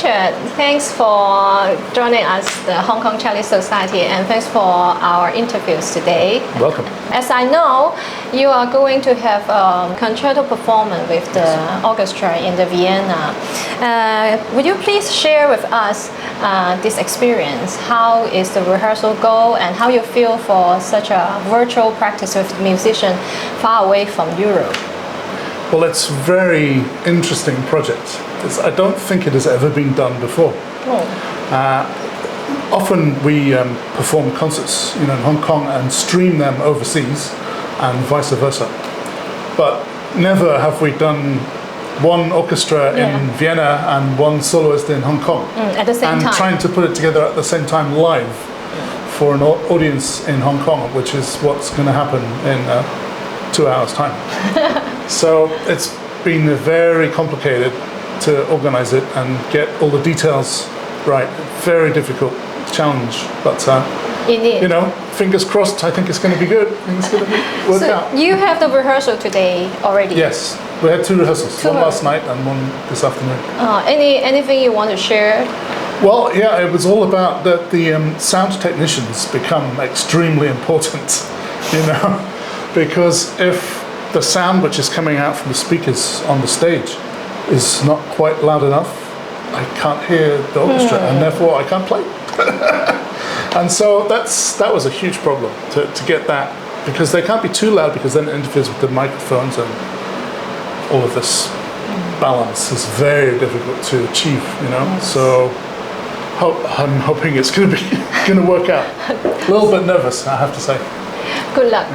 Richard, thanks for joining us, the Hong Kong Cellist Society, and thanks for our interviews today. Welcome. As I know, you are going to have a concerto performance with the orchestra in the Vienna. Would you please share with us this experience? How is the rehearsal go, and how you feel for such a virtual practice with musicians far away from Europe? Well, it's a very interesting project. I don't think it has ever been done before. Often we perform concerts, in Hong Kong and stream them overseas, and vice versa. But never have we done one orchestra in Vienna and one soloist in Hong Kong at the same time. And trying to put it together at the same time live for an audience in Hong Kong, which is what's going to happen in 2 hours' time. So it's been very complicated to organize it and get all the details right. Very difficult challenge, but fingers crossed. I think it's going to be good. I think it's going to work out. You have the rehearsal today already? Yes, we had 2 rehearsals. One last night and one this afternoon. Anything you want to share? Well, yeah, it was all about that the sound technicians become extremely important, because if the sound which is coming out from the speakers on the stage is not quite loud enough, I can't hear the orchestra, and therefore I can't play. And so that was a huge problem to get that, because they can't be too loud, because then it interferes with the microphones, and all of this balance is very difficult to achieve, So I'm hoping it's going to work out. A little bit nervous, I have to say. Good luck.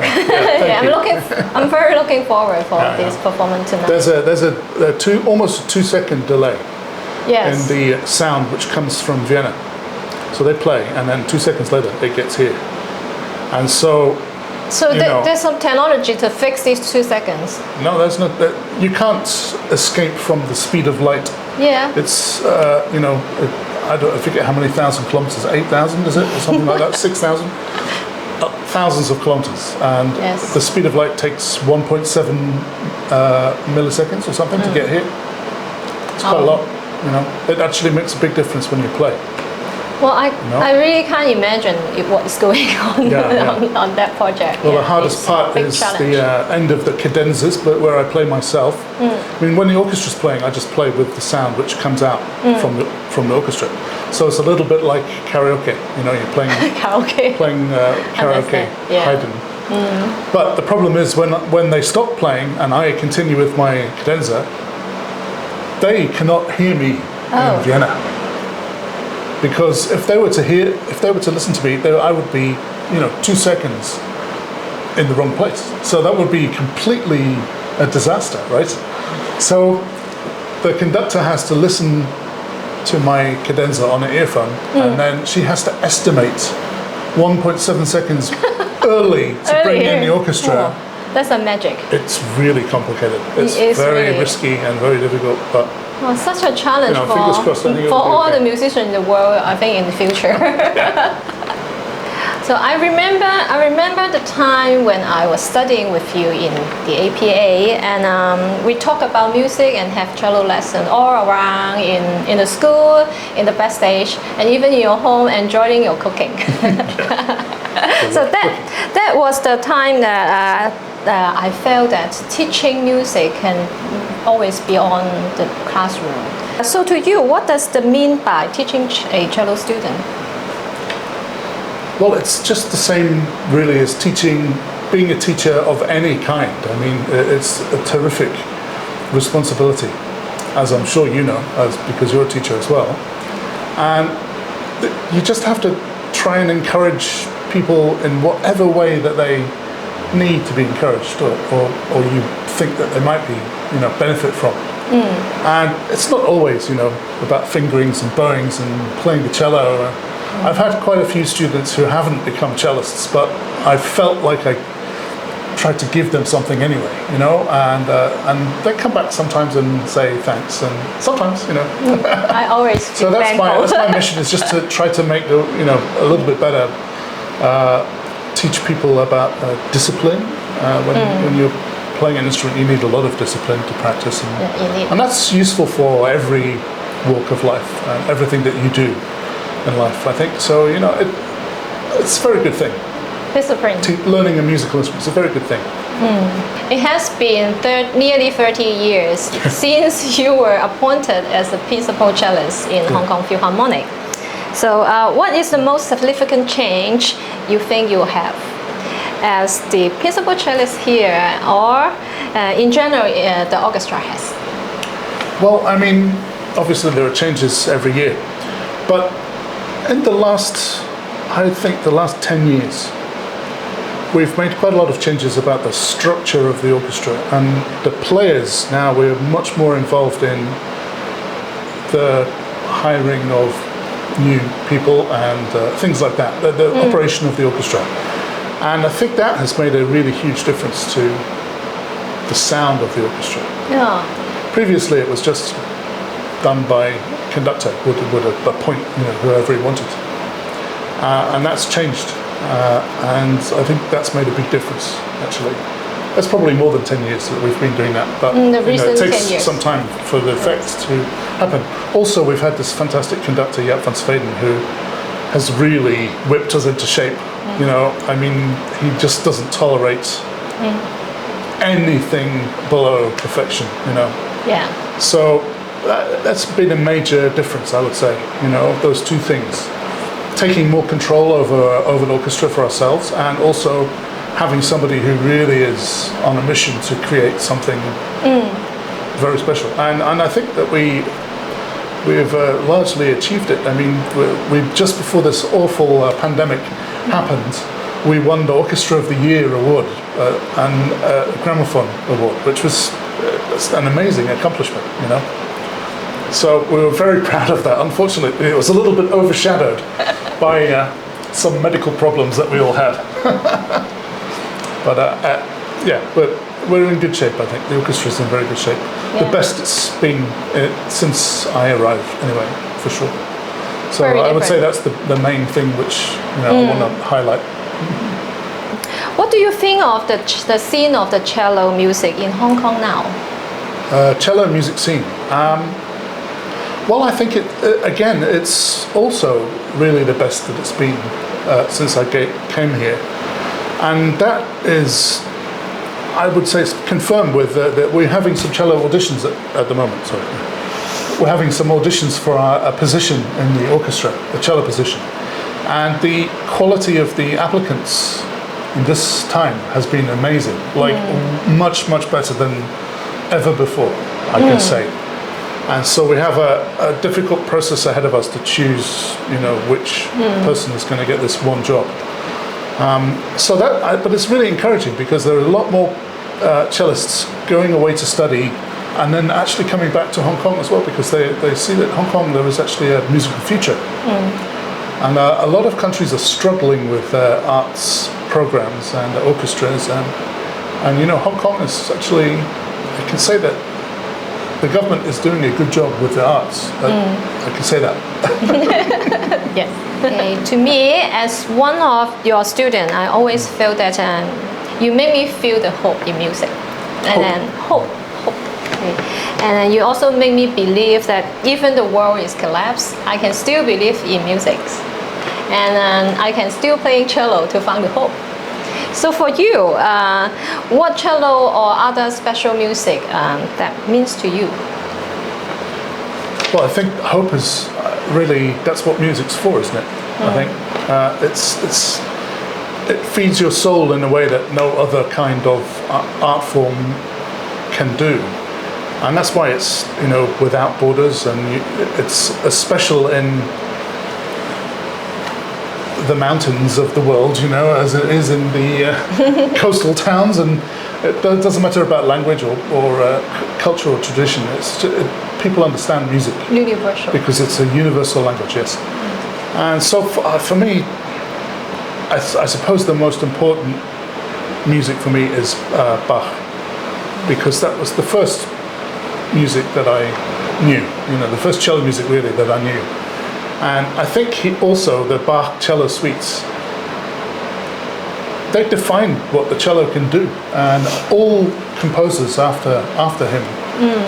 I'm very looking forward for this performance tonight. There's a almost 2 second delay in the sound which comes from Vienna. So they play, and then 2 seconds later it gets here. And so there's some technology to fix these 2 seconds. No, there's not. You can't escape from the speed of light. Yeah. It's I forget how many thousand kilometers. 8,000 is it, or something like that? 6,000. Thousands of kilometers, and the speed of light takes 1.7 milliseconds or something to get here. It's quite a lot, It actually makes a big difference when you play. Well, I really can't imagine what is going on on that project. Well, the hardest part is the end of the cadenzas, but where I play myself. I mean, when the orchestra's playing, I just play with the sound which comes out from the orchestra. So it's a little bit like karaoke. You're playing karaoke Haydn. But the problem is when they stop playing and I continue with my cadenza, they cannot hear me in Vienna. Because if they were to listen to me, I would be, 2 seconds in the wrong place. So that would be completely a disaster, right? So the conductor has to listen to my cadenza on an earphone, and then she has to estimate 1.7 seconds early to bring in the orchestra. That's a magic. It's really complicated. It's very risky and very difficult, but such a challenge for all the musicians in the world, I think, in the future. So I remember the time when I was studying with you in the APA, and we talk about music and have cello lessons all around in the school, in the backstage, and even in your home, enjoying your cooking. So that was the time that I felt that teaching music can always be on the classroom. So to you, what does it mean by teaching a cello student? Well, it's just the same really as being a teacher of any kind. I mean, it's a terrific responsibility, as I'm sure you know, because you're a teacher as well. And you just have to try and encourage people in whatever way that they need to be encouraged, or you think that they might be, benefit from. And it's not always, about fingerings and bowings and playing the cello. I've had quite a few students who haven't become cellists, but I felt like I tried to give them something anyway, and they come back sometimes and say thanks, and sometimes, I always feel that's my mission, is just to try to make a little bit better, teach people about discipline. When you're playing an instrument, you need a lot of discipline to practice, and that's useful for every walk of life and everything that you do in life. I think so. It's a very good thing. Discipline. Learning a musical instrument is a very good thing. It has been nearly 30 years since you were appointed as the principal cellist in Hong Kong Philharmonic. So what is the most significant change you think you have as the principal cellist here, or in general the orchestra has? Well, I mean, obviously there are changes every year, but in the last 10 years, we've made quite a lot of changes about the structure of the orchestra, and the players now, we're much more involved in the hiring of new people and things like that, the operation of the orchestra. And I think that has made a really huge difference to the sound of the orchestra. Yeah. Previously it was just done by conductor, would appoint whoever he wanted. And that's changed. And I think that's made a big difference, actually. That's probably more than 10 years that we've been doing that, but it takes some time for the effects to happen. Also, we've had this fantastic conductor, Jaap van Zweden, who has really whipped us into shape. I mean, he just doesn't tolerate anything below perfection, Yeah. So that's been a major difference, I would say, those two things. Taking more control over the orchestra for ourselves, and also having somebody who really is on a mission to create something very special. And I think that we've largely achieved it. I mean, we just before this awful pandemic happened, we won the Orchestra of the Year award and Gramophone award, which was an amazing accomplishment, So we were very proud of that. Unfortunately, it was a little bit overshadowed by some medical problems that we all had. But we're in good shape, I think. The orchestra's in very good shape. Yeah. The best it's been since I arrived, anyway, for sure. So I would say that's the main thing which I want to highlight. What do you think of the scene of the cello music in Hong Kong now? Cello music scene. Well, I think it's also really the best that it's been since I came here. And that is, I would say, it's confirmed with that we're having some cello auditions at the moment. Sorry. We're having some auditions for a position in the orchestra, the cello position. And the quality of the applicants in this time has been amazing, like much, much better than ever before, I can say. And so we have a difficult process ahead of us to choose, which person is going to get this one job. But it's really encouraging because there are a lot more cellists going away to study and then actually coming back to Hong Kong as well, because they see that Hong Kong there is actually a musical future. And a lot of countries are struggling with their arts programs and orchestras, and Hong Kong is actually, I can say that the government is doing a good job with the arts. I can say that. Yes. Okay. To me, as one of your students, I always feel that you make me feel the hope in music. And then hope. Okay. And then you also make me believe that even the world is collapsed, I can still believe in music. And I can still play cello to find the hope. So for you, what cello or other special music that means to you? Well, I think hope is really, that's what music's for, isn't it? I think it feeds your soul in a way that no other kind of art form can do. And that's why it's, without borders, and it's as special in the mountains of the world, as it is in the coastal towns, and it doesn't matter about language or culture or tradition. People understand music universal, because it's a universal language. Yes. And so for me, I suppose the most important music for me is Bach, because that was the first music that I knew. The first cello music really that I knew. And I think the Bach cello suites, they defined what the cello can do. And all composers after him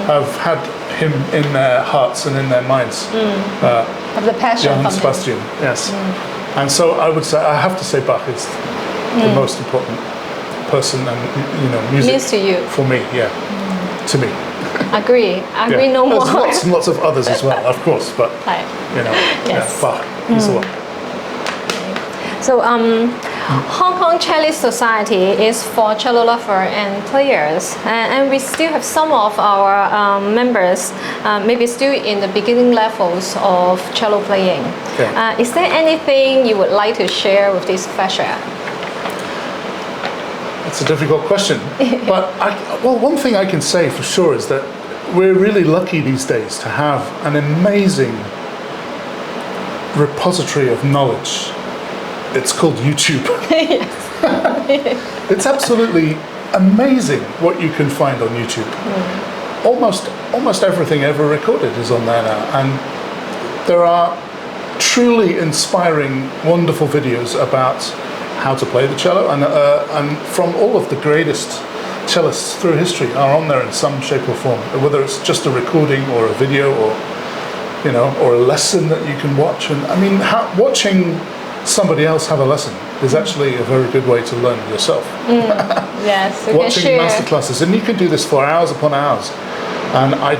have had him in their hearts and in their minds. Of the passion Johann from him. Sebastian, yes. And so I have to say Bach is the most important person and music Means to you. for me, to me. Agree Yeah. no more. There's lots and lots of others as well, of course, but Yes. Bach, he's the one. So Hong Kong Cellist Society is for cello lover and players, and we still have some of our members maybe still in the beginning levels of cello playing. Okay. Is there anything you would like to share with this fascia? It's a difficult question, but one thing I can say for sure is that we're really lucky these days to have an amazing repository of knowledge. It's called YouTube. It's absolutely amazing what you can find on YouTube. Almost everything ever recorded is on there now, and there are truly inspiring, wonderful videos about how to play the cello, and from all of the greatest cellists through history are on there in some shape or form, whether it's just a recording or a video or a lesson that you can watch. And I mean, watching somebody else have a lesson is actually a very good way to learn yourself. Yes, we Watching can share. masterclasses, and you can do this for hours upon hours. And I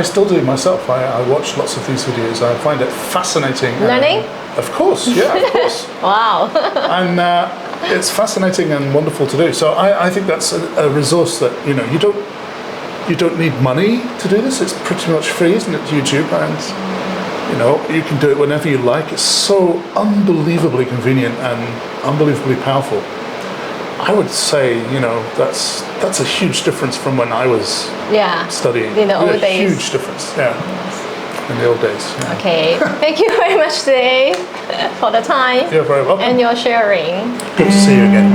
still do myself. I watch lots of these videos. I find it fascinating. Learning? Of course, yeah, of course. Wow. And it's fascinating and wonderful to do. So I think that's a resource that you don't need money to do this. It's pretty much free, isn't it? YouTube, and you can do it whenever you like. It's so unbelievably convenient and unbelievably powerful. I would say, that's a huge difference from when I was studying. In the old a days. Huge difference, in the old days. Yeah. Okay, thank you very much today for the time You're very welcome. and your sharing. Good to see you again.